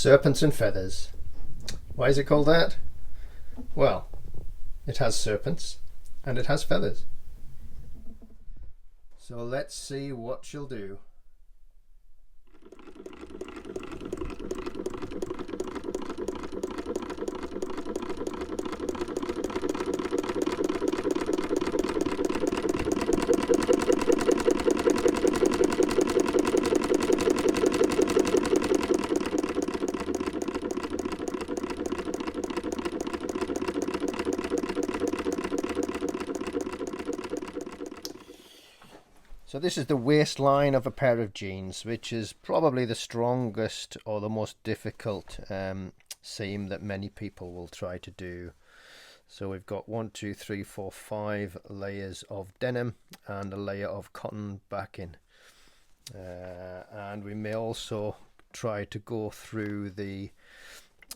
Serpents and Feathers. Why is it called that? Well, it has serpents and it has feathers. So let's see what she'll do. So this is the waistline of a pair of jeans, which is probably the strongest or the most difficult seam that many people will try to do. So we've got 5 layers of denim and a layer of cotton backing. And we may also try to go through the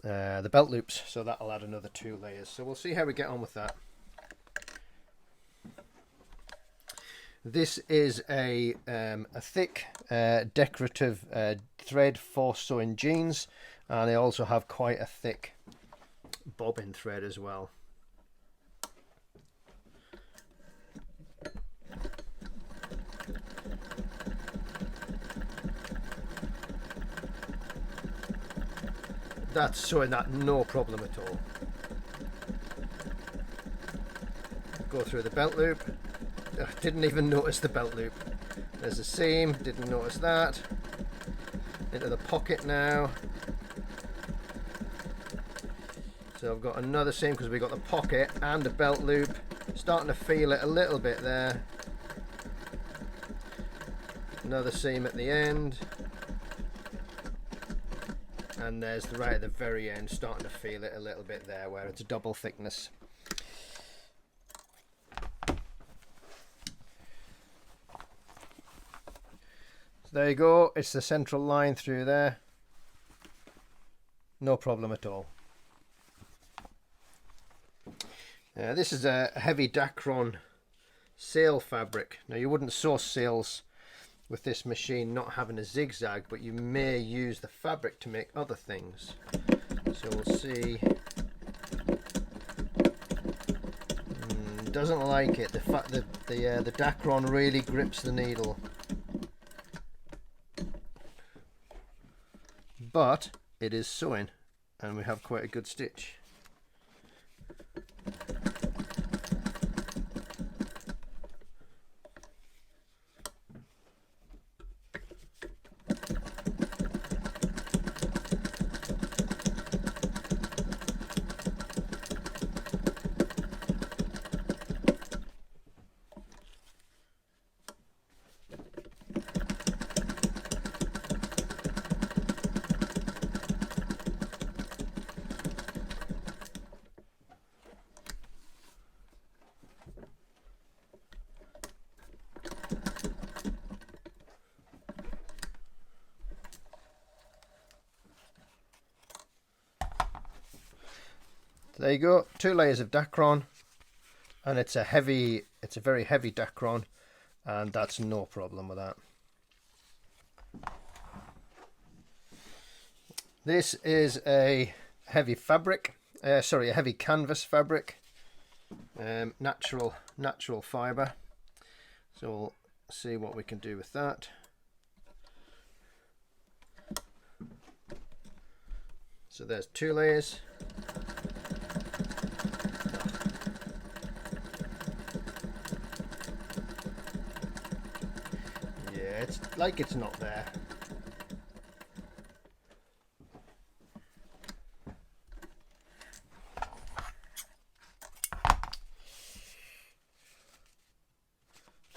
belt loops, so that'll add another 2 layers. So we'll see how we get on with that. This is a thick decorative thread for sewing jeans, and they also have quite a thick bobbin thread as well. That's sewing that no problem at all. Go through the belt loop. Didn't even notice the belt loop. There's a seam, didn't notice that. Into the pocket now. So I've got another seam because we've got the pocket and the belt loop. Starting to feel it a little bit there. Another seam at the end. And there's right at the very end, starting to feel it a little bit there where it's double thickness. There you go, it's the central line through there. No problem at all. This is a heavy Dacron sail fabric. Now you wouldn't sew sails with this machine not having a zigzag, but you may use the fabric to make other things. So we'll see. Doesn't like it. The fact that the Dacron really grips the needle. But it is sewing, and we have quite a good stitch. There you go, 2 layers of Dacron, and it's a very heavy Dacron, and that's no problem with that. This is a heavy fabric, a heavy canvas fabric, natural fibre. So we'll see what we can do with that. So there's 2 layers. It's like it's not there.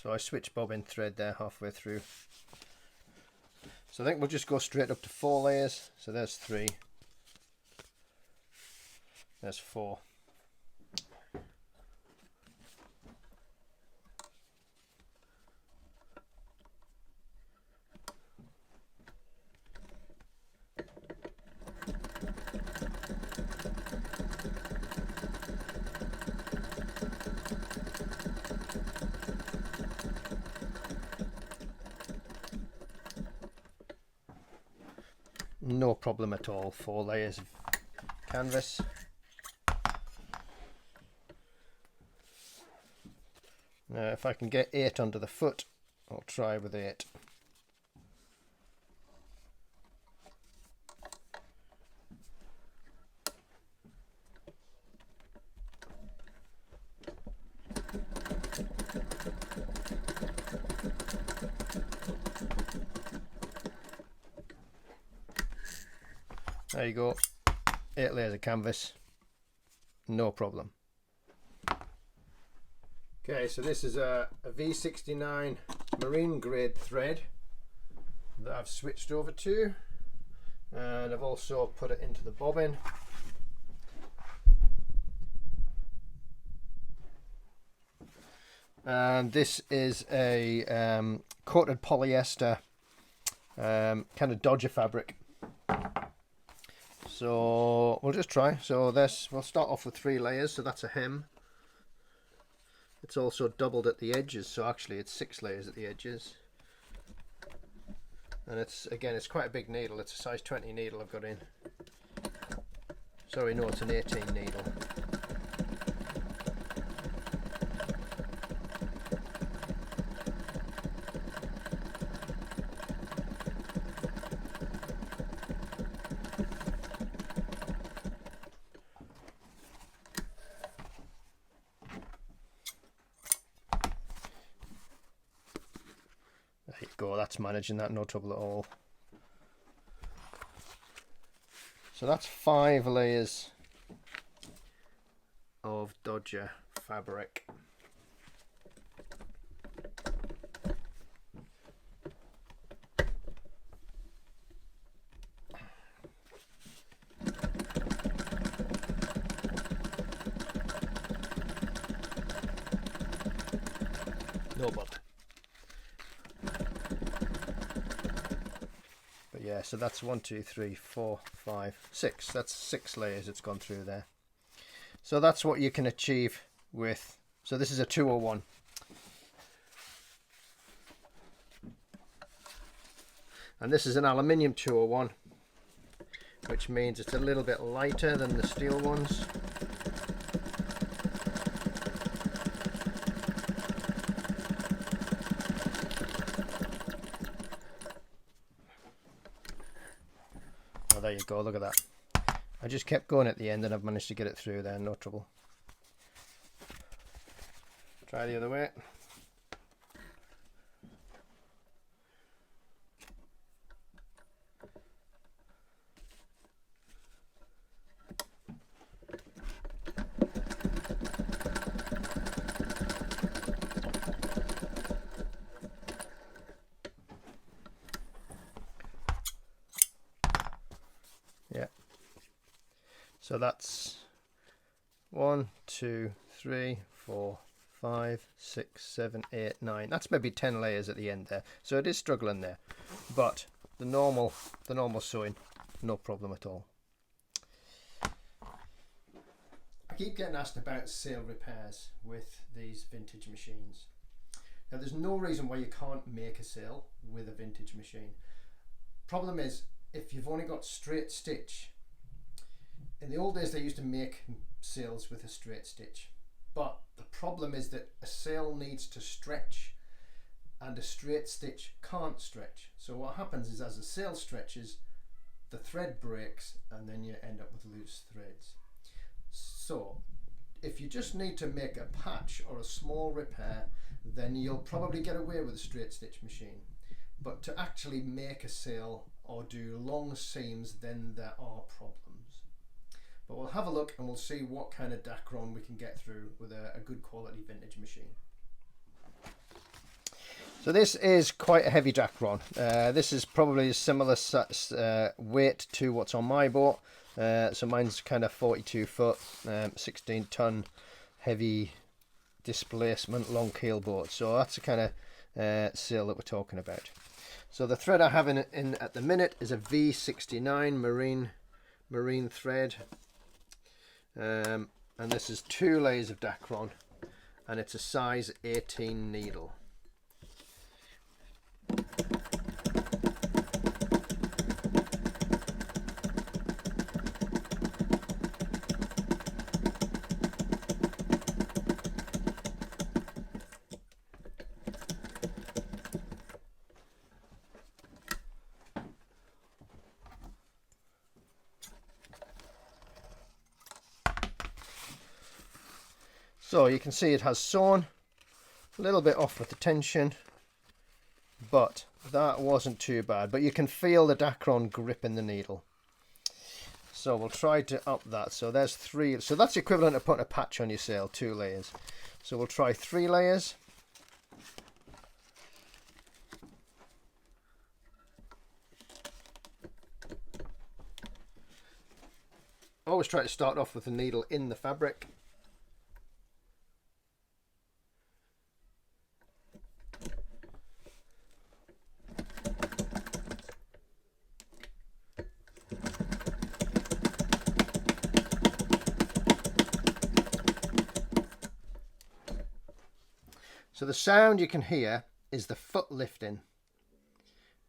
So I switched bobbin thread there halfway through. So I think we'll just go straight up to 4 layers. So there's 3. There's 4. no problem at all. 4 layers of canvas. Now if I can get 8 under the foot, I'll try with 8. There you go, 8 layers of canvas, no problem. Okay, so this is a V69 marine grade thread that I've switched over to, and I've also put it into the bobbin. And this is a coated polyester kind of Dodger fabric. So we'll just try. So we'll start off with 3 layers, so that's a hem. It's also doubled at the edges, so actually it's 6 layers at the edges. And it's quite a big needle. It's a size 20 needle I've got in. Sorry, no, it's an 18 needle. There you go, that's managing that, no trouble at all. So that's 5 layers of Dodger fabric. No bother. But yeah, so that's 1, 2, 3, 4, 5, 6. That's 6 layers it's gone through there. So that's what you can achieve with, so this is a 201. And this is an aluminium 201, which means it's a little bit lighter than the steel ones. Oh, there you go, look at that. I just kept going at the end and I've managed to get it through there, no trouble. Try the other way. Yeah. So that's 1, 2, 3, 4, 5, 6, 7, 8, 9. That's maybe 10 layers at the end there. So it is struggling there. But the normal sewing, no problem at all. I keep getting asked about sail repairs with these vintage machines. Now there's no reason why you can't make a sail with a vintage machine. Problem is, if you've only got straight stitch, in the old days they used to make sails with a straight stitch, but the problem is that a sail needs to stretch and a straight stitch can't stretch. So what happens is, as the sail stretches, the thread breaks and then you end up with loose threads. So if you just need to make a patch or a small repair, then you'll probably get away with a straight stitch machine. But to actually make a sail or do long seams, then there are problems. But we'll have a look and we'll see what kind of Dacron we can get through with a good quality vintage machine. So this is quite a heavy Dacron. This is probably a similar weight to what's on my boat. So mine's kind of 42 foot, 16 ton heavy displacement long keel boat. So that's the kind of sail that we're talking about. So the thread I have in at the minute is a V69 marine thread. And this is 2 layers of Dacron, and it's a size 18 needle. So you can see it has sewn a little bit off with the tension, but that wasn't too bad. But you can feel the Dacron gripping the needle. So we'll try to up that. So there's 3. So that's equivalent to putting a patch on your sail, 2 layers. So we'll try 3 layers. Always try to start off with the needle in the fabric. So the sound you can hear is the foot lifting,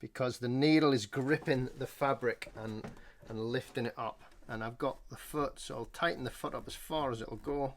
because the needle is gripping the fabric and lifting it up. And I've got the foot, so I'll tighten the foot up as far as it'll go.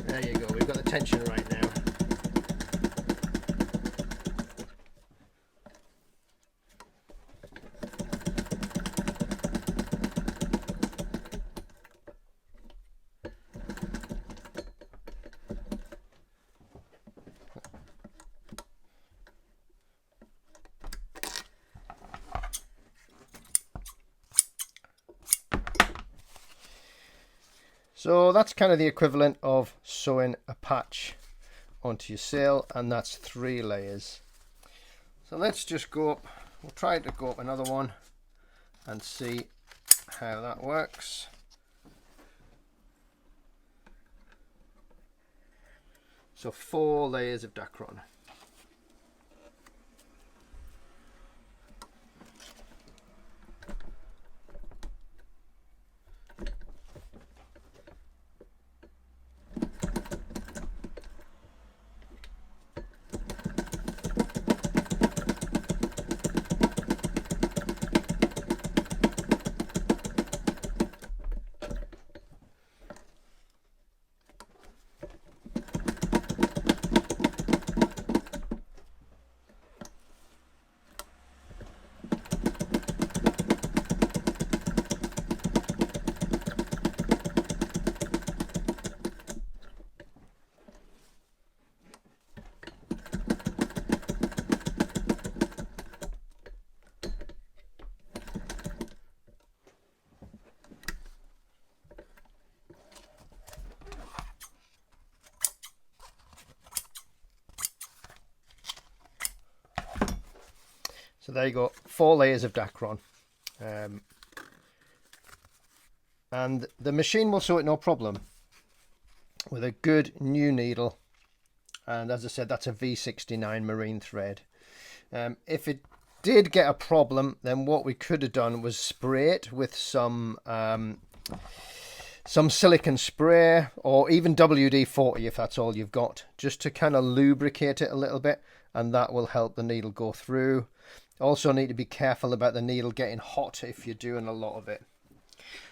There you go, we've got the tension right now. So that's kind of the equivalent of sewing a patch onto your sail, and that's 3 layers. So let's just go up, we'll try to go up another one and see how that works. So 4 layers of Dacron. So there you go, 4 layers of Dacron. And the machine will sew it no problem with a good new needle. And as I said, that's a V69 marine thread. If it did get a problem, then what we could have done was spray it with some silicone spray, or even WD-40 if that's all you've got, just to kind of lubricate it a little bit, and that will help the needle go through. Also need to be careful about the needle getting hot if you're doing a lot of it.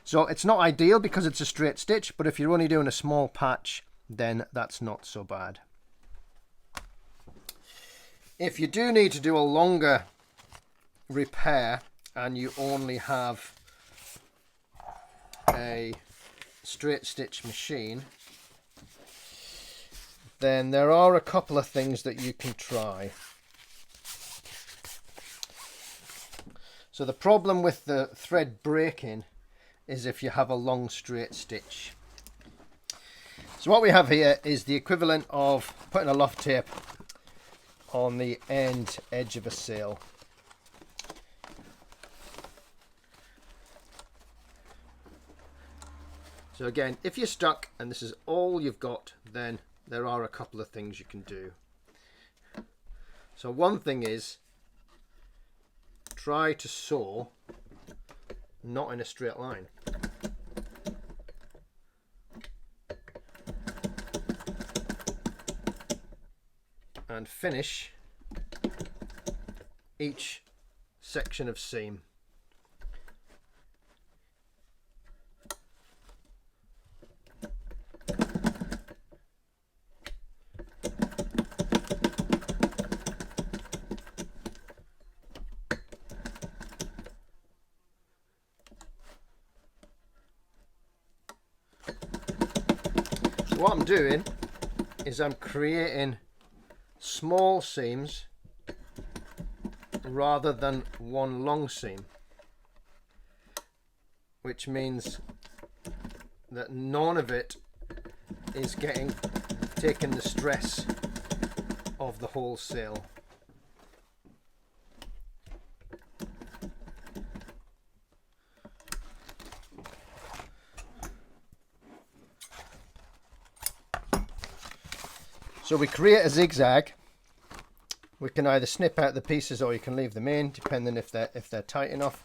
So it's not ideal because it's a straight stitch, but if you're only doing a small patch, then that's not so bad. If you do need to do a longer repair and you only have a straight stitch machine, then there are a couple of things that you can try. So the problem with the thread breaking is if you have a long straight stitch. So what we have here is the equivalent of putting a loft tape on the edge of a sail. So again, if you're stuck and this is all you've got, then there are a couple of things you can do. So one thing is, try to sew not in a straight line. and finish each section of seam. So what I'm doing is I'm creating small seams rather than one long seam, which means that none of it is taking the stress of the whole sail. So we create a zigzag. We can either snip out the pieces or you can leave them in, depending if they're tight enough.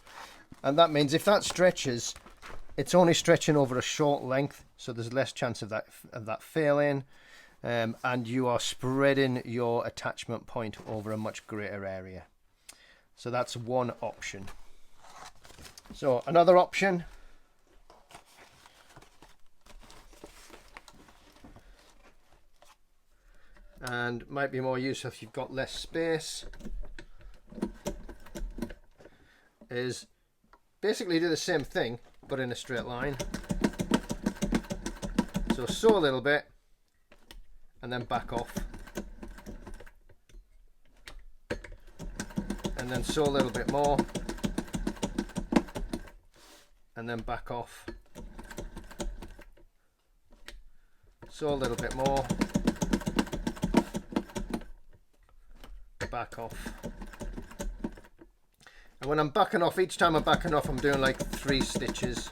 And that means if that stretches, it's only stretching over a short length, so there's less chance of that failing, and you are spreading your attachment point over a much greater area. So that's one option. So another option, and might be more useful if you've got less space, is basically do the same thing but in a straight line. So sew a little bit and then back off, and then sew a little bit more and then back off, sew a little bit more, back off. And when I'm backing off, each time I'm backing off, I'm doing like 3 stitches,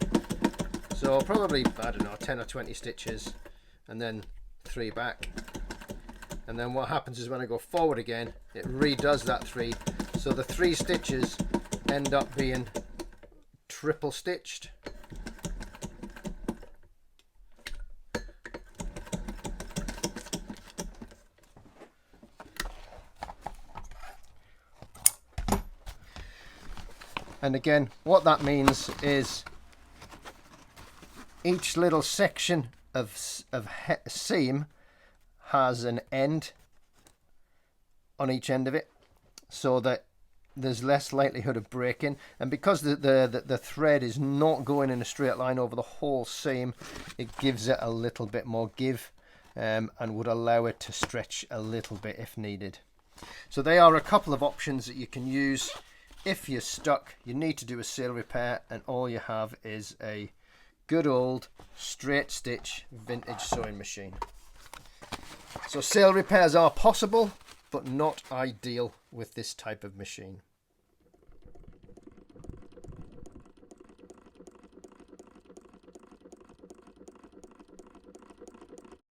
so probably, I don't know, 10 or 20 stitches, and then 3 back. And then what happens is when I go forward again, it redoes that 3, so the 3 stitches end up being triple stitched. And again, what that means is each little section of seam has an end on each end of it, so that there's less likelihood of breaking. And because the thread is not going in a straight line over the whole seam, it gives it a little bit more give, and would allow it to stretch a little bit if needed. So they are a couple of options that you can use if you're stuck, you need to do a sail repair, and all you have is a good old straight stitch vintage sewing machine. So sail repairs are possible, but not ideal with this type of machine.